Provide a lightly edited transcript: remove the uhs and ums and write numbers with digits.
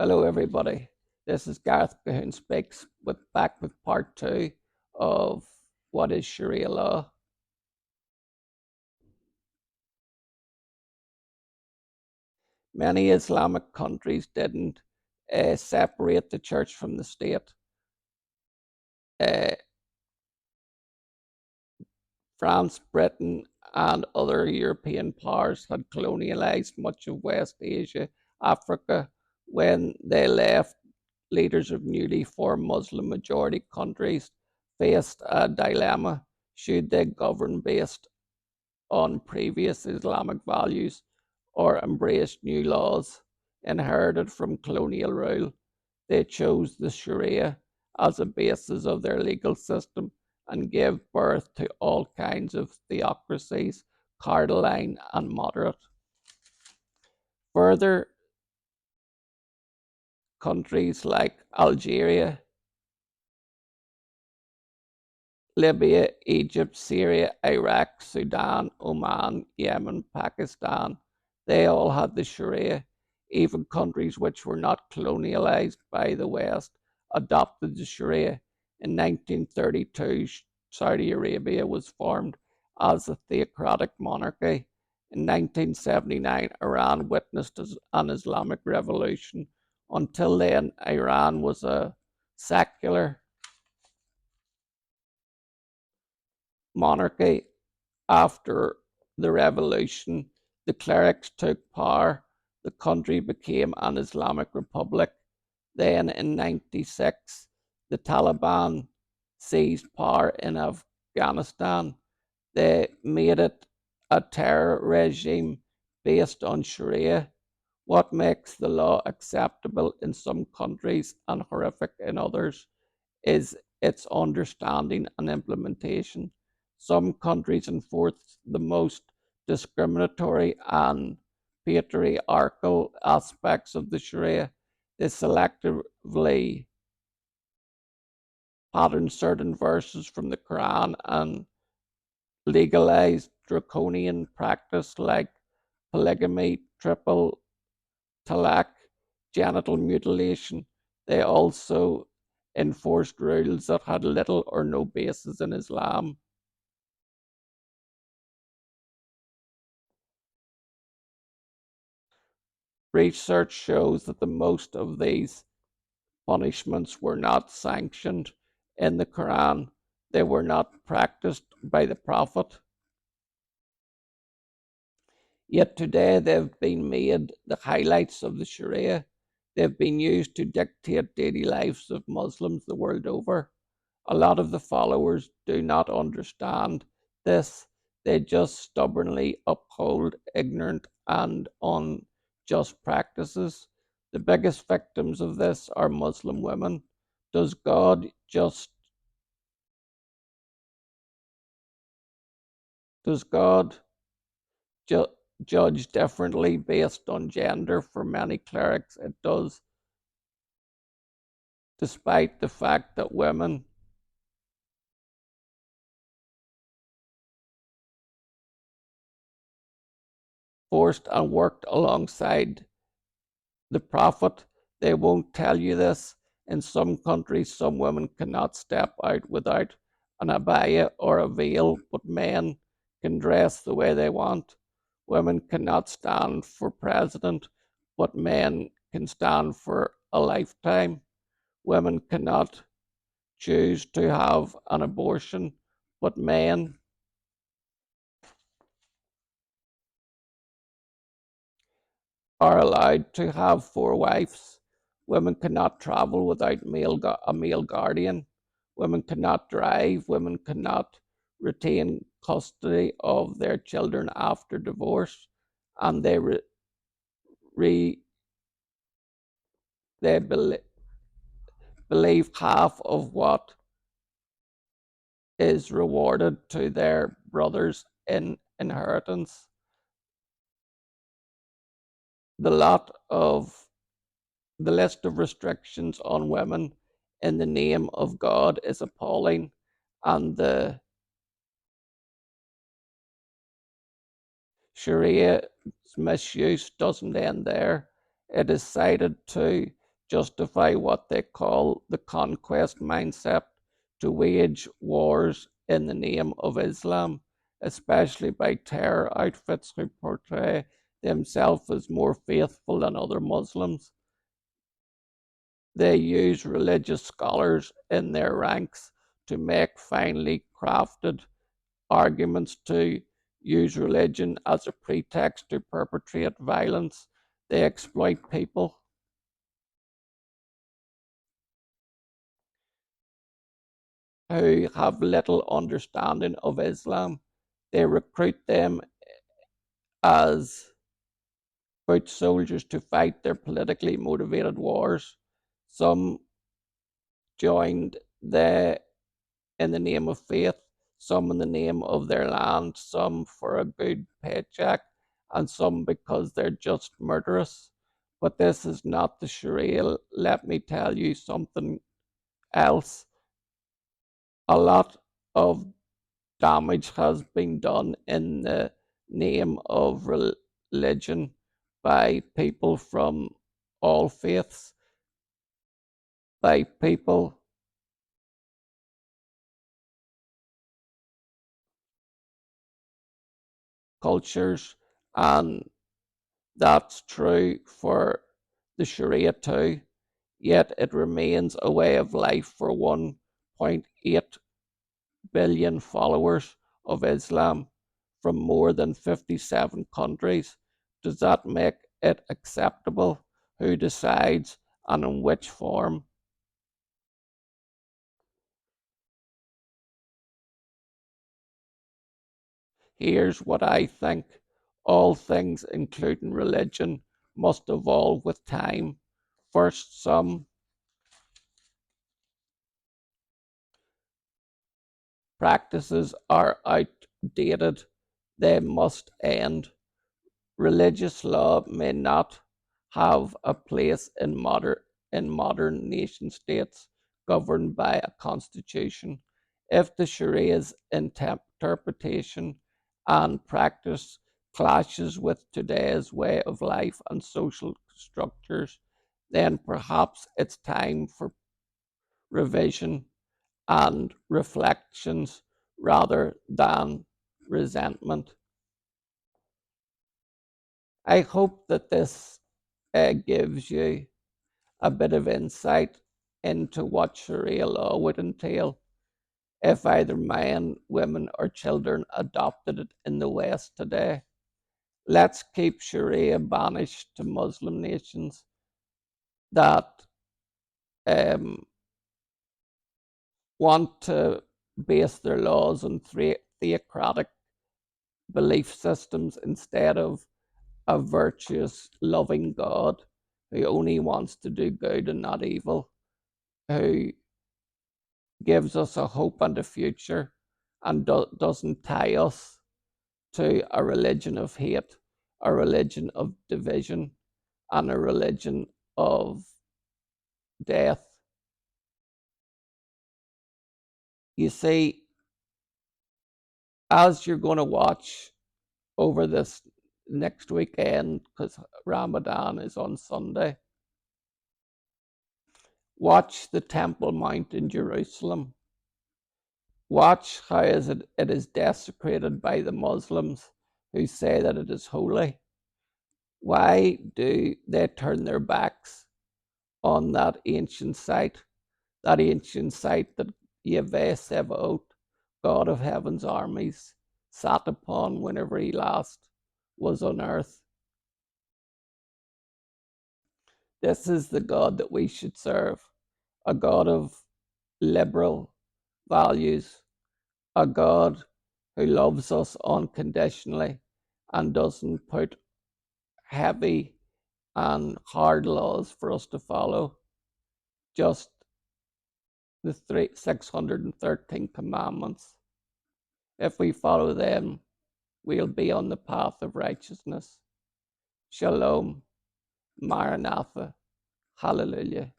Hello, everybody. This is Gareth Cahoon Speaks back with part two of what is Sharia law. Many Islamic countries didn't separate the church from the state. Uh, France, Britain, and other European powers had colonialized much of West Asia, Africa. When they left, leaders of newly formed Muslim majority countries faced a dilemma: should they govern based on previous Islamic values or embraced new laws inherited from colonial rule? They chose the Sharia as a basis of their legal system and gave birth to all kinds of theocracies, cardinal and moderate. Further, countries like Algeria, Libya, Egypt, Syria, Iraq, Sudan, Oman, Yemen, Pakistan, they all had the Sharia. Even countries which were not colonialized by the West adopted the Sharia. In 1932, Saudi Arabia was formed as a theocratic monarchy. In 1979, Iran witnessed an Islamic revolution. Until then, Iran was a secular monarchy. After the revolution, the clerics took power. The country became an Islamic republic. Then in 96, the Taliban seized power in Afghanistan. They made it a terror regime based on Sharia. What makes the law acceptable in some countries and horrific in others is its understanding and implementation. Some countries enforce the most discriminatory and patriarchal aspects of the Sharia. They selectively pattern certain verses from the Quran and legalize draconian practice like polygamy, triple talaq, genital mutilation. They also enforced rules that had little or no basis in Islam. Research shows that the most of these punishments were not sanctioned in the Quran. They were not practiced by the Prophet. Yet today they've been made the highlights of the Sharia. They've been used to dictate daily lives of Muslims the world over. A lot of the followers do not understand this. They just stubbornly uphold ignorant and unjust practices. The biggest victims of this are Muslim women. Does God just does God ju- judge differently based on gender? For many clerics it does, despite the fact that women forced and worked alongside the Prophet. They won't tell you this. In some countries, some women cannot step out without an abaya or a veil, but men can dress the way they want. Women cannot stand for president, but men can stand for a lifetime. Women cannot choose to have an abortion, but men are allowed to have four wives. Women cannot travel without a male guardian. Women cannot drive. Women cannot retain custody of their children after divorce, and re, they believe half of what is rewarded to their brothers in inheritance. The lot of The list of restrictions on women in the name of God is appalling, and the Sharia's misuse doesn't end there. It is cited to justify what they call the conquest mindset to wage wars in the name of Islam, especially by terror outfits who portray themselves as more faithful than other Muslims. They use religious scholars in their ranks to make finely crafted arguments to use religion as a pretext to perpetrate violence. They exploit people who have little understanding of Islam. They recruit them as foot soldiers to fight their politically motivated wars. Some joined in the name of faith, some in the name of their land, some for a good paycheck, and some because they're just murderous. But this is not the Sharia. Let me tell you something else. A lot of damage has been done in the name of religion by people from all faiths, by people, cultures, and that's true for the Sharia too. Yet it remains a way of life for 1.8 billion followers of Islam from more than 57 countries. Does that make it acceptable? Who decides and in which form? Here's what I think. All things, including religion, must evolve with time. First, some practices are outdated, they must end. Religious law may not have a place in modern nation states governed by a constitution. If the Sharia's interpretation and practice clashes with today's way of life and social structures, then perhaps it's time for revision and reflections rather than resentment. I hope that this gives you a bit of insight into what Sharia law would entail if either men, women, or children adopted it in the West today. Let's keep Sharia banished to Muslim nations that um, want to base their laws on theocratic belief systems instead of a virtuous, loving God who only wants to do good and not evil, who gives us a hope and a future and doesn't tie us to a religion of hate, a religion of division, and a religion of death. You see, as you're going to watch over this next weekend, because Ramadan is on Sunday, watch the Temple Mount in Jerusalem. Watch how it is desecrated by the Muslims who say that it is holy. Why do they turn their backs on that ancient site that Yahweh Sebaot, God of heaven's armies, sat upon whenever he last was on earth? This is the God that we should serve, a God of liberal values, a God who loves us unconditionally and doesn't put heavy and hard laws for us to follow, just the 613 commandments. If we follow them, we'll be on the path of righteousness. Shalom, Maranatha, Hallelujah.